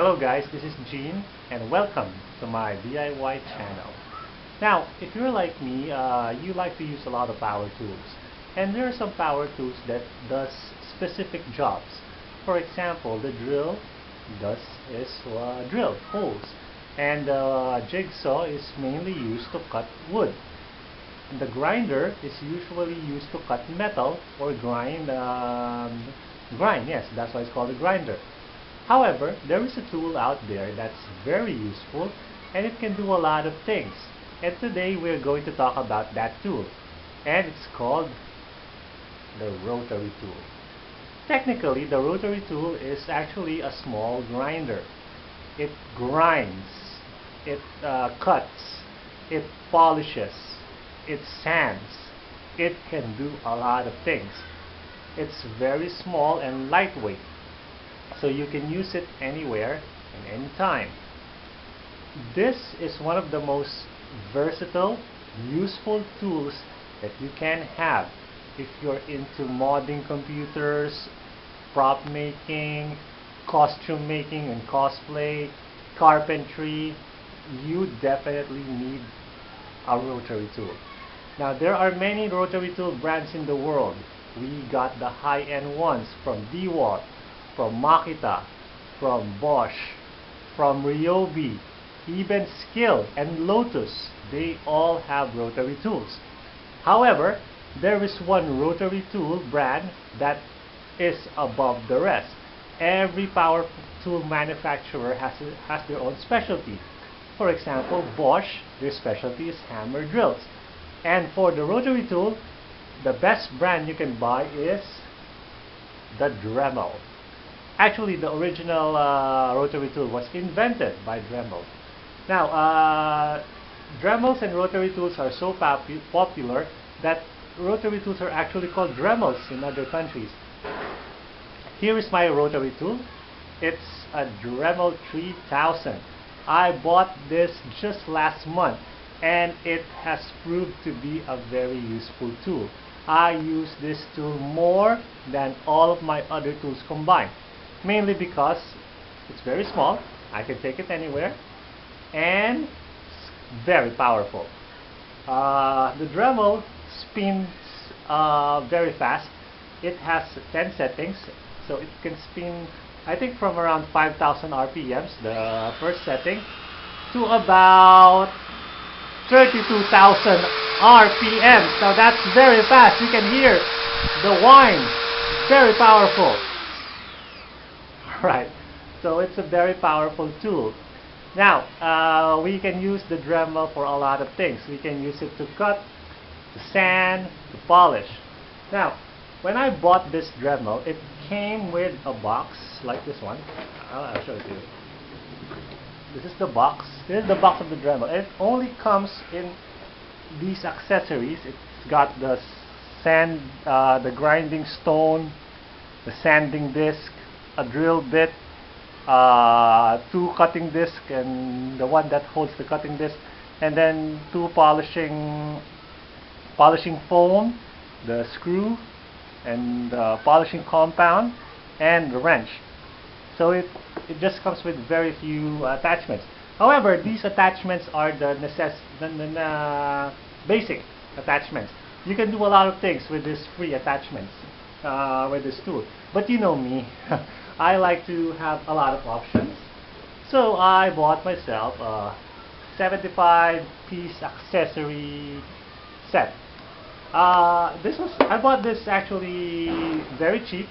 Hello guys, this is Gene and welcome to my DIY channel. Now, if you're like me, you like to use a lot of power tools. And there are some power tools that does specific jobs. For example, the drill drill holes. And the jigsaw is mainly used to cut wood. The grinder is usually used to cut metal or grind, yes, that's why it's called a grinder. However, there is a tool out there that's very useful and it can do a lot of things. And today we're going to talk about that tool. And it's called the rotary tool. Technically, the rotary tool is actually a small grinder. It grinds, it cuts, it polishes, it sands. It can do a lot of things. It's very small and lightweight, so you can use it anywhere and anytime. This is one of the most versatile, useful tools that you can have if you're into modding computers, prop making, costume making and cosplay, carpentry. You definitely need a rotary tool. Now, there are many rotary tool brands in the world. We got the high-end ones from DeWalt, from Makita, from Bosch, from Ryobi, even Skill and Lotus. They all have rotary tools. However, there is one rotary tool brand that is above the rest. Every power tool manufacturer has their own specialty. For example, Bosch, their specialty is hammer drills. And for the rotary tool, the best brand you can buy is the Dremel. Actually, the original rotary tool was invented by Dremel. Now, Dremels and rotary tools are so popular that rotary tools are actually called Dremels in other countries. Here is my rotary tool. It's a Dremel 3000. I bought this just last month and it has proved to be a very useful tool. I use this tool more than all of my other tools combined, mainly because it's very small, I can take it anywhere, and it's very powerful. The Dremel spins very fast. It has 10 settings, so it can spin, I think, from around 5,000 RPMs, the first setting, to about 32,000 RPMs. Now that's very fast. You can hear the whine. Very powerful. Right. So it's a very powerful tool. Now, we can use the Dremel for a lot of things. We can use it to cut, to sand, to polish. Now, when I bought this Dremel, it came with a box like this one. I'll show it to you. This is the box. This is the box of the Dremel. It only comes in these accessories. It's got the sand, the grinding stone, the sanding disc, a drill bit, 2 cutting discs, and the one that holds the cutting disc, and then 2 polishing foam, the screw, and polishing compound, and the wrench. So it just comes with very few attachments. However, these attachments are the basic attachments. You can do a lot of things with these free attachments with this tool. But you know me, I like to have a lot of options. So I bought myself a 75-piece accessory set. I bought this actually very cheap.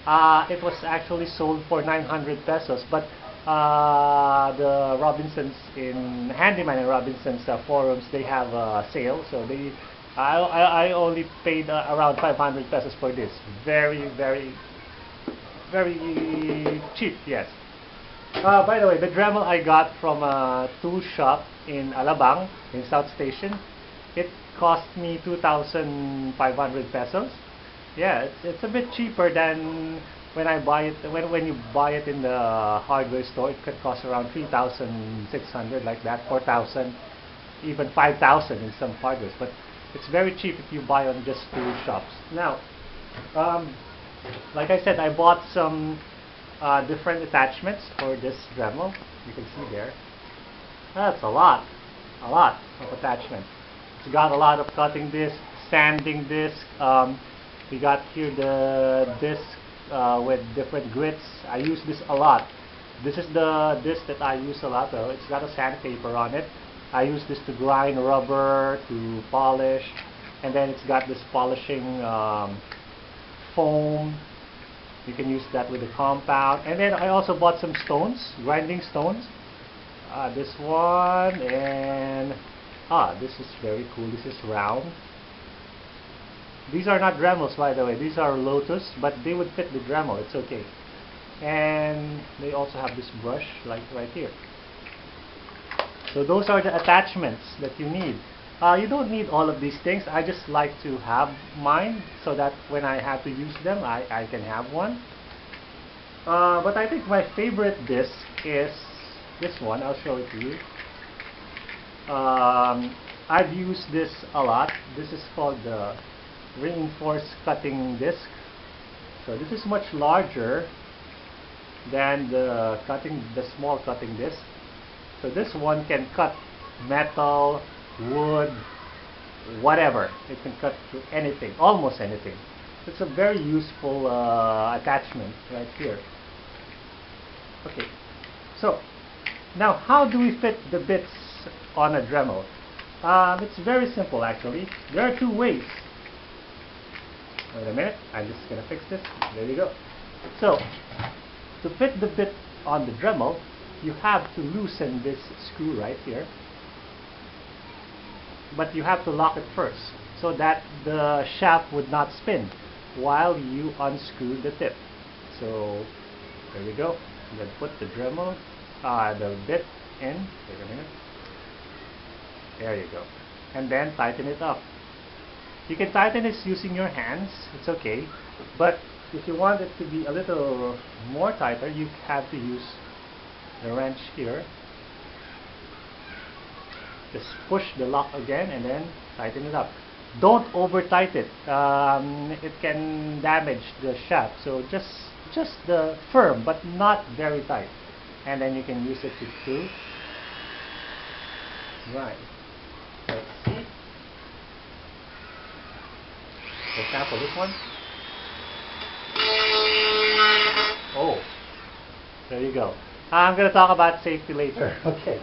It was actually sold for 900 pesos, but the Robinsons in Handyman and Robinsons forums, they have a sale, so I only paid around 500 pesos for this. Very, very, very cheap, yes. By the way, the Dremel I got from a tool shop in Alabang, in South Station. It cost me 2,500 pesos. Yeah, it's a bit cheaper than when I buy it. When you buy it in the hardware store, it could cost around 3,600, like that, 4,000, even 5,000 in some hardwares. But it's very cheap if you buy on just tool shops. Now, like I said, I bought some different attachments for this Dremel. You can see there. That's a lot of attachments. It's got a lot of cutting disc, sanding disc. We got here the disc with different grits. I use this a lot. This is the disc that I use a lot though. It's got a sandpaper on it. I use this to grind rubber, to polish, and then it's got this polishing foam. You can use that with the compound. And then I also bought some stones, grinding stones. This one, and this is very cool. This is round. These are not Dremels, by the way. These are Lotus, but they would fit the Dremel. It's okay. And they also have this brush, like right here. So those are the attachments that you need. You don't need all of these things. I just like to have mine so that when I have to use them, I can have one. But I think my favorite disc is this one. I'll show it to you. I've used this a lot. This is called the reinforced cutting disc. So this is much larger than the small cutting disc. So this one can cut metal, wood, whatever. It can cut through anything, almost anything. It's a very useful attachment right here. Okay, so now how do we fit the bits on a Dremel? It's very simple actually. There are two ways. Wait a minute, I'm just going to fix this. There you go. So, to fit the bit on the Dremel, you have to loosen this screw right here. But you have to lock it first so that the shaft would not spin while you unscrew the tip. So, there we go. Then put the Dremel, the bit in. Wait a minute. There you go. And then tighten it up. You can tighten this using your hands, it's okay. But if you want it to be a little more tighter, you have to use the wrench here. Just push the lock again and then tighten it up. Don't over tight it. It can damage the shaft. So just the firm, but not very tight. And then you can use it to screw. Right. Let's see. For example, this one. Oh, there you go. I'm going to talk about safety later. Okay,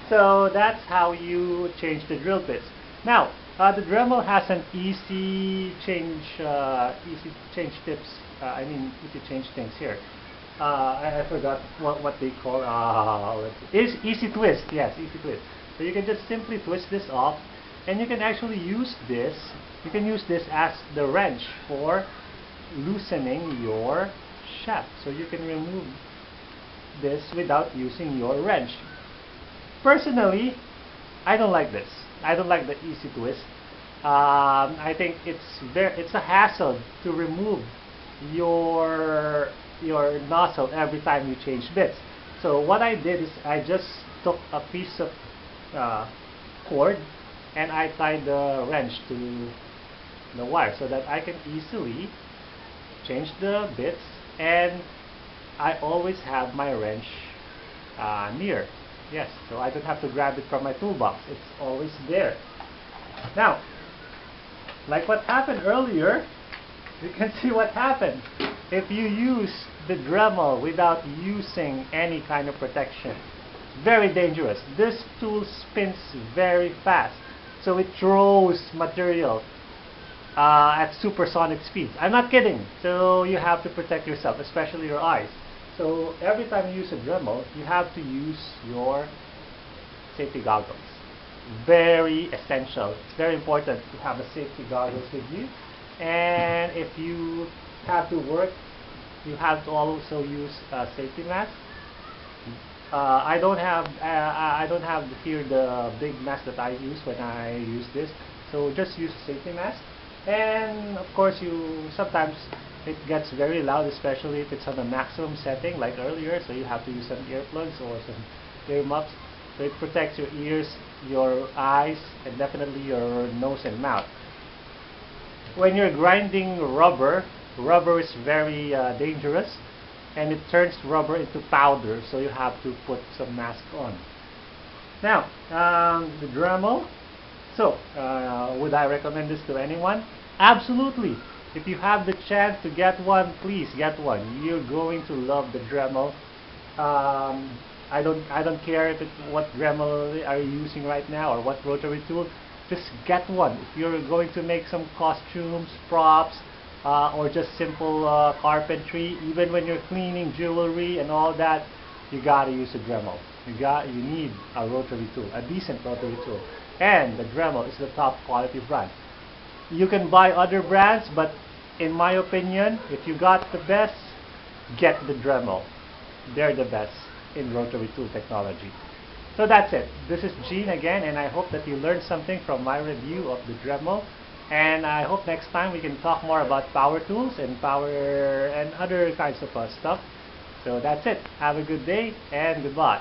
so that's how you change the drill bits. Now, the Dremel has an easy change tips. Easy change things here. I forgot what they call. Is easy twist. Yes, easy twist. So you can just simply twist this off, and you can actually use this. You can use this as the wrench for loosening your shaft. So you can remove this without using your wrench. Personally, I don't like this. I don't like the easy twist. I think it's a hassle to remove your nozzle every time you change bits. So what I did is I just took a piece of cord and I tied the wrench to the wire so that I can easily change the bits, and I always have my wrench near. Yes, so I don't have to grab it from my toolbox. It's always there. Now, like what happened earlier, you can see what happened. If you use the Dremel without using any kind of protection, very dangerous. This tool spins very fast, so it throws material at supersonic speeds. I'm not kidding. So you have to protect yourself, especially your eyes. So every time you use a Dremel, you have to use your safety goggles. Very essential. It's very important to have a safety goggles with you. And if you have to work, you have to also use a safety mask. I don't have here the big mask that I use when I use this. So just use a safety mask. And of course, sometimes it gets very loud, especially if it's on the maximum setting like earlier. So you have to use some earplugs or some ear muffs. So it protects your ears, your eyes, and definitely your nose and mouth. When you're grinding rubber is very dangerous. and it turns rubber into powder, so you have to put some mask on. Now, the Dremel. So, would I recommend this to anyone? Absolutely. If you have the chance to get one, please get one. You're going to love the Dremel. I don't care if what Dremel are you using right now or what rotary tool. Just get one. If you're going to make some costumes, props, or just simple carpentry, even when you're cleaning jewelry and all that, you gotta use a Dremel. You need a rotary tool, a decent rotary tool, and the Dremel is the top quality brand. You can buy other brands, but in my opinion, if you got the best, get the Dremel. They're the best in rotary tool technology. So that's it. This is Gene again, and I hope that you learned something from my review of the Dremel. And I hope next time we can talk more about power tools and other kinds of stuff. So that's it. Have a good day and goodbye.